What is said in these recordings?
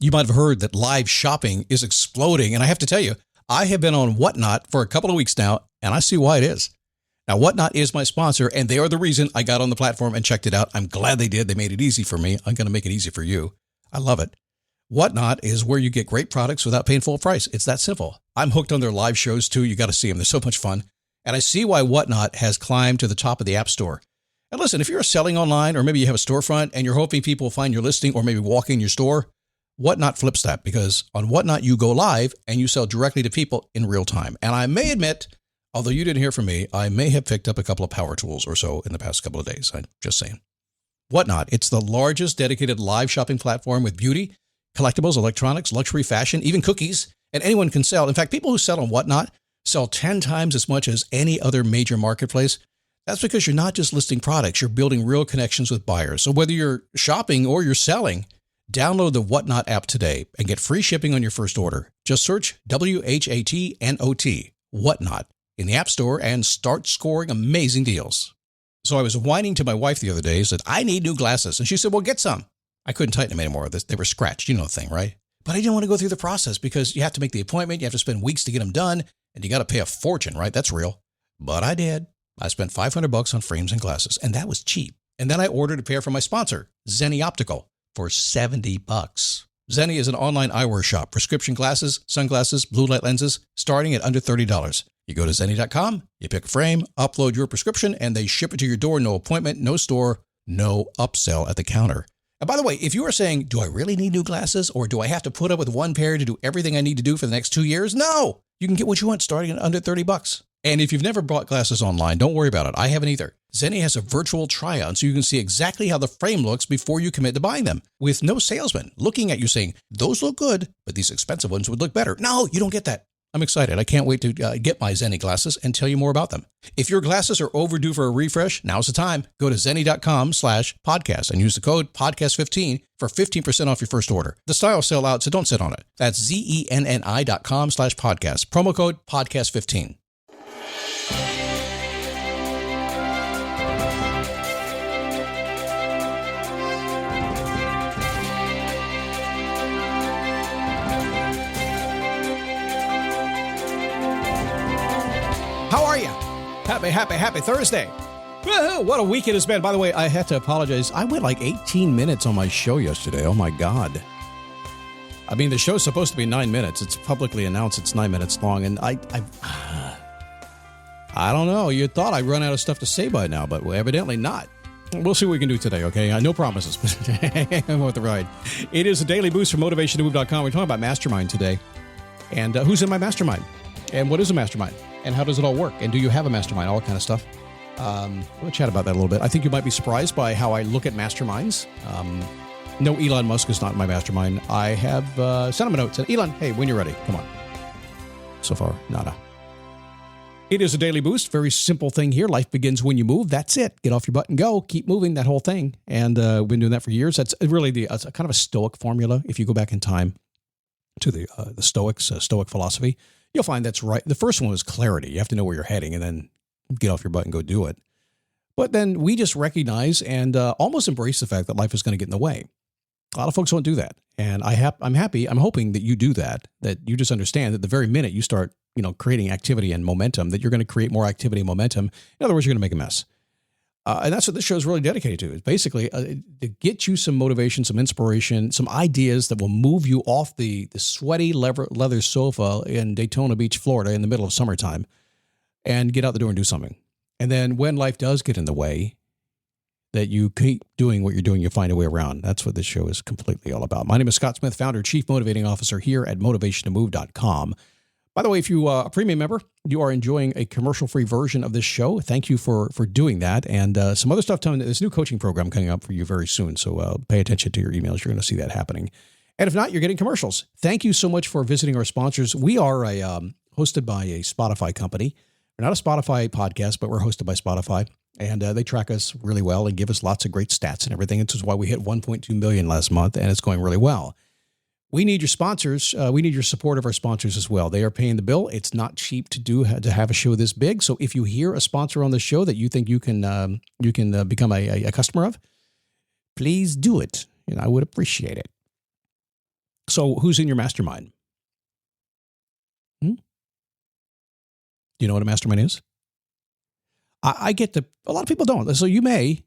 You might have heard that live shopping is exploding. And I have to tell you, I have been on Whatnot for a couple of weeks now, and I see why it is. Now, Whatnot is my sponsor, and they are the reason I got on the platform and checked it out. I'm glad they did. They made it easy for me. I'm going to make it easy for you. I love it. Whatnot is where you get great products without paying full price. It's that simple. I'm hooked on their live shows, too. You got to see them. They're so much fun. And I see why Whatnot has climbed to the top of the App Store. And listen, if you're selling online, or maybe you have a storefront and you're hoping people will find your listing or maybe walk in your store, Whatnot flips that, because on Whatnot, you go live and you sell directly to people in real time. And I may admit, although you didn't hear from me, I may have picked up a couple of power tools or so in the past couple of days. I'm just saying. Whatnot, it's the largest dedicated live shopping platform with beauty, collectibles, electronics, luxury, fashion, even cookies, and anyone can sell. In fact, people who sell on Whatnot sell 10 times as much as any other major marketplace. That's because you're not just listing products, you're building real connections with buyers. So whether you're shopping or you're selling, download the Whatnot app today and get free shipping on your first order. Just search WHATNOT, Whatnot, in the App Store and start scoring amazing deals. So I was whining to my wife the other day, said, I need new glasses. And she said, well, get some. I couldn't tighten them anymore. They were scratched. You know the thing, right? But I didn't want to go through the process because you have to make the appointment. You have to spend weeks to get them done. And you got to pay a fortune, right? That's real. But I did. I spent $500 on frames and glasses, and that was cheap. And then I ordered a pair from my sponsor, Zenni Optical, for $70. Zenni is an online eyewear shop, prescription glasses, sunglasses, blue light lenses, starting at under $30. You go to Zenni.com, you pick a frame, upload your prescription, and they ship it to your door. No appointment, no store, no upsell at the counter. And by the way, if you are saying, do I really need new glasses, or do I have to put up with one pair to do everything I need to do for the next 2 years? No, you can get what you want starting at under $30. And if you've never bought glasses online, don't worry about it. I haven't either. Zenni has a virtual try-on so you can see exactly how the frame looks before you commit to buying them, with no salesman looking at you saying, those look good, but these expensive ones would look better. No, you don't get that. I'm excited. I can't wait to get my Zenni glasses and tell you more about them. If your glasses are overdue for a refresh, now's the time. Go to Zenni.com/podcast and use the code podcast15 for 15% off your first order. The styles sell out, so don't sit on it. That's ZENNI.com/podcast. Promo code podcast15. How are you? Happy Thursday. Woo-hoo, what a week it has been. By the way, I have to apologize. I went like 18 minutes on my show yesterday. Oh my God. I mean, the show's supposed to be 9 minutes. It's publicly announced it's 9 minutes long. And I don't know. You thought I'd run out of stuff to say by now, but evidently not. We'll see what we can do today, okay? No promises. I'm with the ride. It is a daily boost from motivationtomove.com. We're talking about Mastermind today. And who's in my Mastermind? And what is a Mastermind? And how does it all work? And do you have a mastermind? All that kind of stuff. We'll chat about that a little bit. I think you might be surprised by how I look at masterminds. No, Elon Musk is not in my mastermind. I have sent him a note. Said, Elon, hey, when you're ready, come on. So far, nada. It is a daily boost. Very simple thing here. Life begins when you move. That's it. Get off your butt and go. Keep moving, that whole thing. And we've been doing that for years. That's really it's kind of a Stoic formula. If you go back in time to the Stoics, Stoic philosophy, you'll find that's right. The first one was clarity. You have to know where you're heading and then get off your butt and go do it. But then we just recognize and almost embrace the fact that life is going to get in the way. A lot of folks won't do that. And I'm hoping that you do that you just understand that the very minute you start, creating activity and momentum, that you're going to create more activity and momentum. In other words, you're going to make a mess. And that's what this show is really dedicated to. It's basically to get you some motivation, some inspiration, some ideas that will move you off the sweaty leather sofa in Daytona Beach, Florida in the middle of summertime and get out the door and do something. And then when life does get in the way, that you keep doing what you're doing, you find a way around. That's what this show is completely all about. My name is Scott Smith, founder, chief motivating officer here at motivationtomove.com. By the way, if you are a premium member, you are enjoying a commercial-free version of this show. Thank you for doing that. And some other stuff, there's a new coaching program coming up for you very soon. So pay attention to your emails. You're going to see that happening. And if not, you're getting commercials. Thank you so much for visiting our sponsors. We are hosted by a Spotify company. We're not a Spotify podcast, but we're hosted by Spotify. And they track us really well and give us lots of great stats and everything. This is why we hit 1.2 million last month, and it's going really well. We need your sponsors. We need your support of our sponsors as well. They are paying the bill. It's not cheap to have a show this big. So if you hear a sponsor on the show that you think you can become a customer of, please do it. And I would appreciate it. So who's in your mastermind? Do you know what a mastermind is? I get to, a lot of people don't. So you may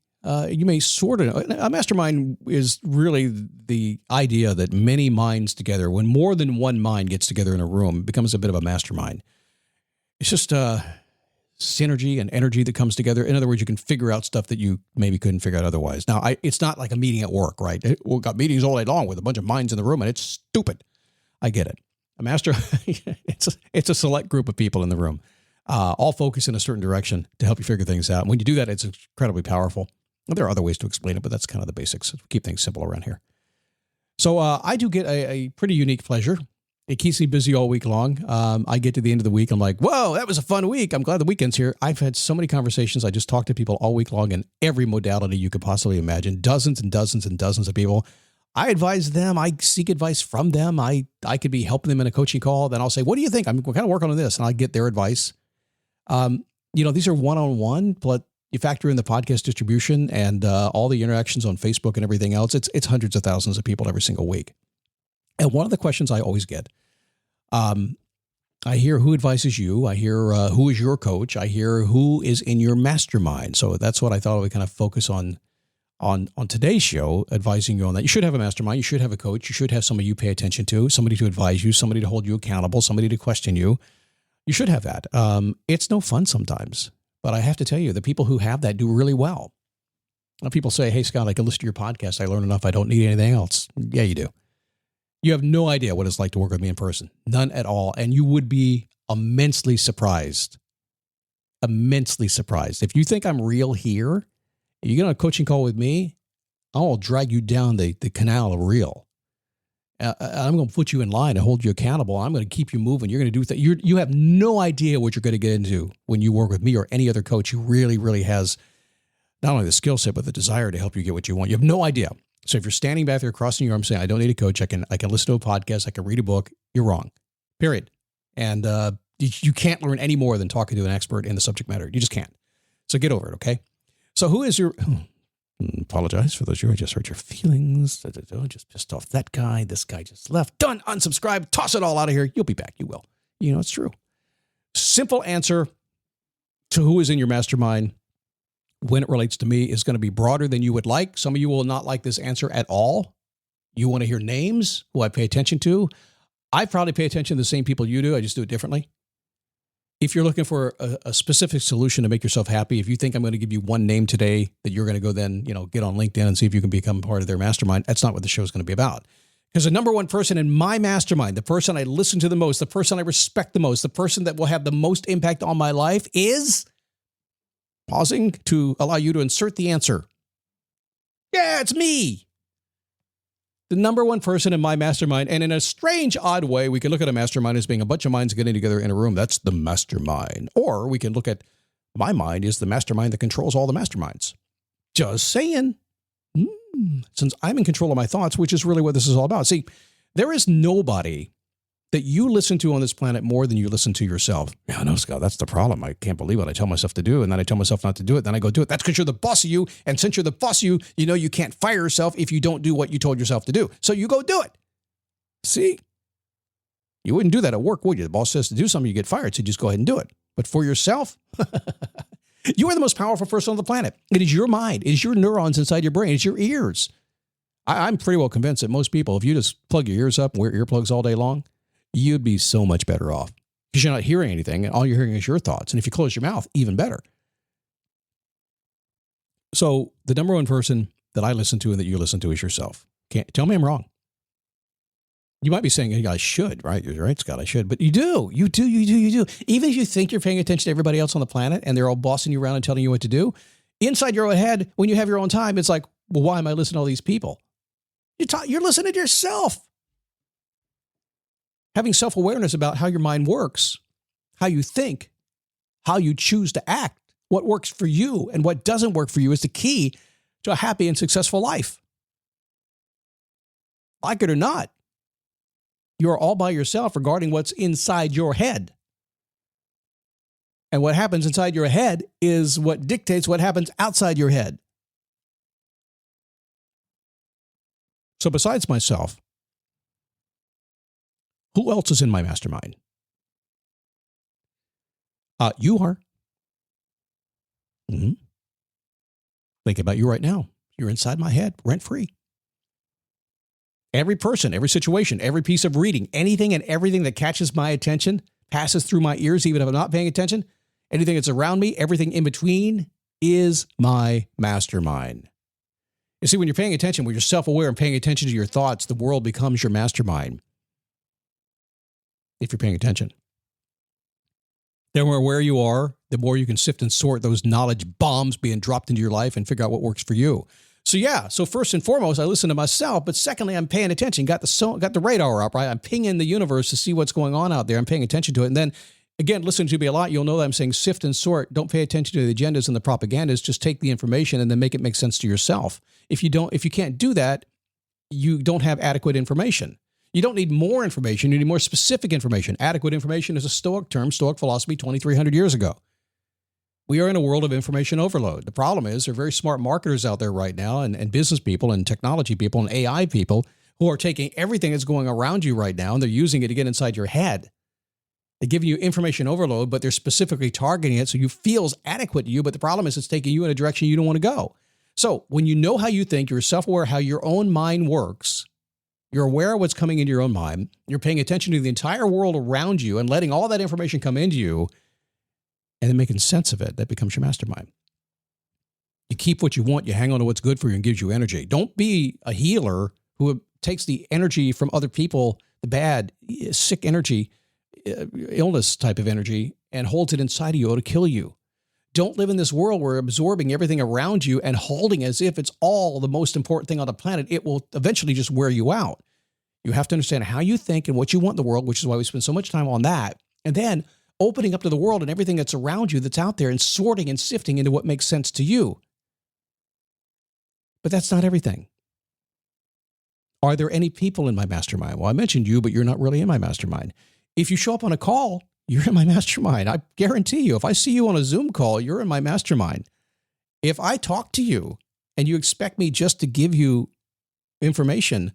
sort of, a mastermind is really the idea that many minds together, when more than one mind gets together in a room, it becomes a bit of a mastermind. It's just synergy and energy that comes together. In other words, you can figure out stuff that you maybe couldn't figure out otherwise. Now, it's not like a meeting at work, right? We've got meetings all day long with a bunch of minds in the room, and it's stupid. I get it. It's a select group of people in the room, all focused in a certain direction to help you figure things out. And when you do that, it's incredibly powerful. Well, there are other ways to explain it, but that's kind of the basics. Keep things simple around here. So I do get a pretty unique pleasure. It keeps me busy all week long. I get to the end of the week. I'm like, whoa, that was a fun week. I'm glad the weekend's here. I've had so many conversations. I just talked to people all week long in every modality you could possibly imagine. Dozens and dozens and dozens of people. I advise them. I seek advice from them. I could be helping them in a coaching call. Then I'll say, what do you think? I'm kind of working on this. And I get their advice. These are one-on-one, but you factor in the podcast distribution and all the interactions on Facebook and everything else. It's hundreds of thousands of people every single week. And one of the questions I always get, I hear who advises you. I hear who is your coach. I hear who is in your mastermind. So that's what I thought I would kind of focus on today's show, advising you on that. You should have a mastermind. You should have a coach. You should have somebody you pay attention to, somebody to advise you, somebody to hold you accountable, somebody to question you. You should have that. It's no fun sometimes, but I have to tell you, the people who have that do really well. Now, people say, hey, Scott, I can listen to your podcast. I learn enough. I don't need anything else. Yeah, you do. You have no idea what it's like to work with me in person. None at all. And you would be immensely surprised. Immensely surprised. If you think I'm real here, you get on a coaching call with me, I'll drag you down the canal of real. I'm going to put you in line and hold you accountable. I'm going to keep you moving. You're going to do that. You have no idea what you're going to get into when you work with me or any other coach who really, really has not only the skill set, but the desire to help you get what you want. You have no idea. So if you're standing back there crossing your arms saying, I don't need a coach, I can listen to a podcast, I can read a book, you're wrong. Period. And you can't learn any more than talking to an expert in the subject matter. You just can't. So get over it, okay? So who is your... apologize for those of you who just hurt your feelings. Just pissed off that guy. This guy just left. Done. Unsubscribe. Toss it all out of here. You'll be back. You will. You know, it's true. Simple answer to who is in your mastermind when it relates to me is going to be broader than you would like. Some of you will not like this answer at all. You want to hear names who I pay attention to. I probably pay attention to the same people you do. I just do it differently. If you're looking for a specific solution to make yourself happy, if you think I'm going to give you one name today that you're going to go then, get on LinkedIn and see if you can become part of their mastermind, that's not what the show is going to be about. Because the number one person in my mastermind, the person I listen to the most, the person I respect the most, the person that will have the most impact on my life is... pausing to allow you to insert the answer. Yeah, it's me. The number one person in my mastermind, and in a strange, odd way, we can look at a mastermind as being a bunch of minds getting together in a room. That's the mastermind. Or we can look at my mind as the mastermind that controls all the masterminds. Just saying. Since I'm in control of my thoughts, which is really what this is all about. See, there is nobody that you listen to on this planet more than you listen to yourself. Yeah, no, Scott, that's the problem. I can't believe what I tell myself to do, and then I tell myself not to do it, then I go do it. That's because you're the boss of you, and since you're the boss of you, you know you can't fire yourself if you don't do what you told yourself to do. So you go do it. See? You wouldn't do that at work, would you? The boss says to do something, you get fired, so you just go ahead and do it. But for yourself, you are the most powerful person on the planet. It is your mind. It is your neurons inside your brain. It's your ears. I'm pretty well convinced that most people, if you just plug your ears up and wear earplugs all day long, you'd be so much better off because you're not hearing anything and all you're hearing is your thoughts. And if you close your mouth, even better. So the number one person that I listen to and that you listen to is yourself. Can't tell me I'm wrong. You might be saying, hey, I should, right? You're right, Scott, I should. But you do. Even if you think you're paying attention to everybody else on the planet and they're all bossing you around and telling you what to do, inside your own head, when you have your own time, it's like, well, why am I listening to all these people? You're listening to yourself. Having self-awareness about how your mind works, how you think, how you choose to act, what works for you and what doesn't work for you is the key to a happy and successful life. Like it or not, you're all by yourself regarding what's inside your head. And what happens inside your head is what dictates what happens outside your head. So besides myself, Who else is in my mastermind? You are. Mm-hmm. Think about you right now. You're inside my head, rent-free. Every person, every situation, every piece of reading, anything and everything that catches my attention, passes through my ears, even if I'm not paying attention, anything that's around me, everything in between is my mastermind. You see, when you're paying attention, when you're self-aware and paying attention to your thoughts, the world becomes your mastermind. If you're paying attention. The more aware you are, the more you can sift and sort those knowledge bombs being dropped into your life and figure out what works for you. So first and foremost, I listen to myself, but secondly, I'm paying attention. Got the radar up, right? I'm pinging the universe to see what's going on out there. I'm paying attention to it. And then, again, listen to me a lot. You'll know that I'm saying sift and sort. Don't pay attention to the agendas and the propagandas. Just take the information and then make it make sense to yourself. If you can't do that, you don't have adequate information. You don't need more information. You need more specific information. Adequate information is a Stoic term, Stoic philosophy 2,300 years ago. We are in a world of information overload. The problem is there are very smart marketers out there right now and business people and technology people and AI people who are taking everything that's going around you right now and they're using it to get inside your head. They're giving you information overload, but they're specifically targeting it so you feels adequate to you, but the problem is it's taking you in a direction you don't want to go. So when you know how you think, you're self-aware how your own mind works, you're aware of what's coming into your own mind, you're paying attention to the entire world around you and letting all that information come into you, and then making sense of it, that becomes your mastermind. You keep what you want, you hang on to what's good for you and gives you energy. Don't be a healer who takes the energy from other people, the bad, sick energy, illness type of energy, and holds it inside of you to kill you. Don't live in this world where you're absorbing everything around you and holding as if it's all the most important thing on the planet. It will eventually just wear you out. You have to understand how you think and what you want in the world, which is why we spend so much time on that. And then opening up to the world and everything that's around you that's out there and sorting and sifting into what makes sense to you. But that's not everything. Are there any people in my mastermind? Well, I mentioned you, but you're not really in my mastermind. If you show up on a call, you're in my mastermind. I guarantee you, if I see you on a Zoom call, you're in my mastermind. If I talk to you and you expect me just to give you information,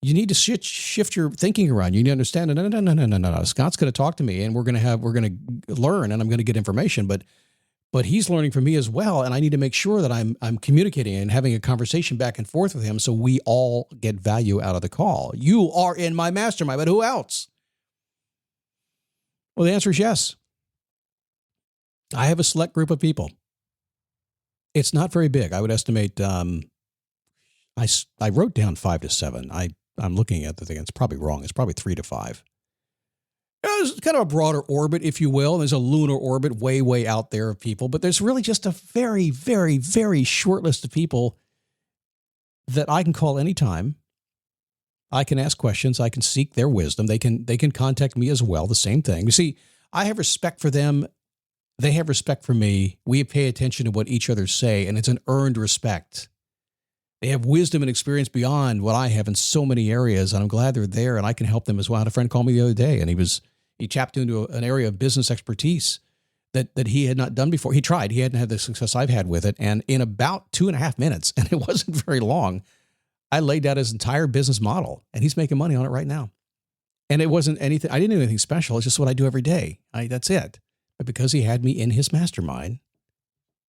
you need to shift your thinking around. You need to understand, no. Scott's going to talk to me and we're going to learn and I'm going to get information, but he's learning from me as well. And I need to make sure that I'm communicating and having a conversation back and forth with him so we all get value out of the call. You are in my mastermind, but who else? Well, the answer is yes. I have a select group of people. It's not very big. I would estimate, I wrote down 5 to 7. I'm looking at the thing. It's probably wrong. It's probably 3 to 5. It's kind of a broader orbit, if you will. There's a lunar orbit way, way out there of people, but there's really just a very, very, very short list of people that I can call anytime. I can ask questions. I can seek their wisdom. They can contact me as well. The same thing. You see, I have respect for them. They have respect for me. We pay attention to what each other say, and it's an earned respect. They have wisdom and experience beyond what I have in so many areas, and I'm glad they're there, and I can help them as well. I had a friend call me the other day, and he tapped into an area of business expertise that he had not done before. He tried. He hadn't had the success I've had with it, and in about 2.5 minutes, and it wasn't very long, I laid out his entire business model, and he's making money on it right now. And it wasn't anything. I didn't do anything special. It's just what I do every day. That's it. But because he had me in his mastermind,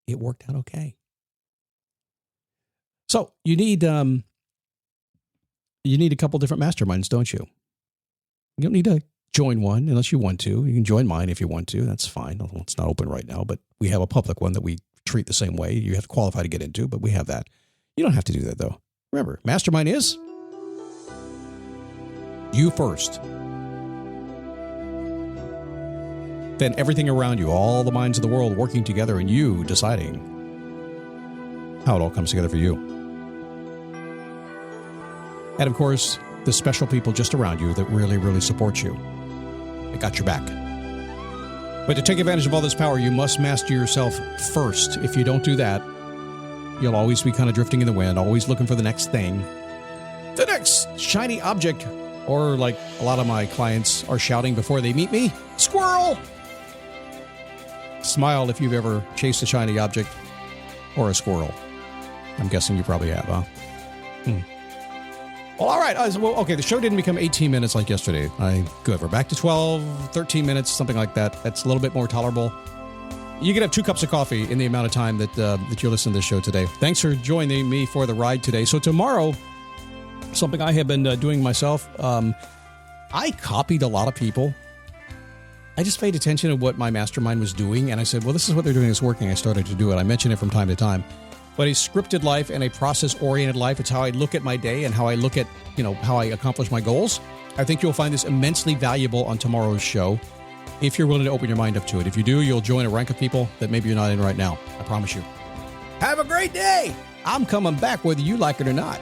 it worked out okay. So you need a couple different masterminds, don't you? You don't need to join one unless you want to. You can join mine if you want to. That's fine. It's not open right now, but we have a public one that we treat the same way. You have to qualify to get into, but we have that. You don't have to do that, though. Remember, mastermind is you first. Then everything around you, all the minds of the world working together and you deciding how it all comes together for you. And of course, the special people just around you that really, really support you. They got your back. But to take advantage of all this power, you must master yourself first. If you don't do that, you'll always be kind of drifting in the wind, always looking for the next thing, the next shiny object, or like a lot of my clients are shouting before they meet me, squirrel! Smile if you've ever chased a shiny object or a squirrel. I'm guessing you probably have, huh? Well, all right. Okay, the show didn't become 18 minutes like yesterday. Good. We're back to 12, 13 minutes, something like that. That's a little bit more tolerable. You can have 2 cups of coffee in the amount of time that you're listening to this show today. Thanks for joining me for the ride today. So tomorrow, something I have been doing myself, I copied a lot of people. I just paid attention to what my mastermind was doing, and I said, well, this is what they're doing. It's working. I started to do it. I mention it from time to time. But a scripted life and a process-oriented life, it's how I look at my day and how I look at, how I accomplish my goals. I think you'll find this immensely valuable on tomorrow's show if you're willing to open your mind up to it. If you do, you'll join a rank of people that maybe you're not in right now. I promise you. Have a great day. I'm coming back whether you like it or not.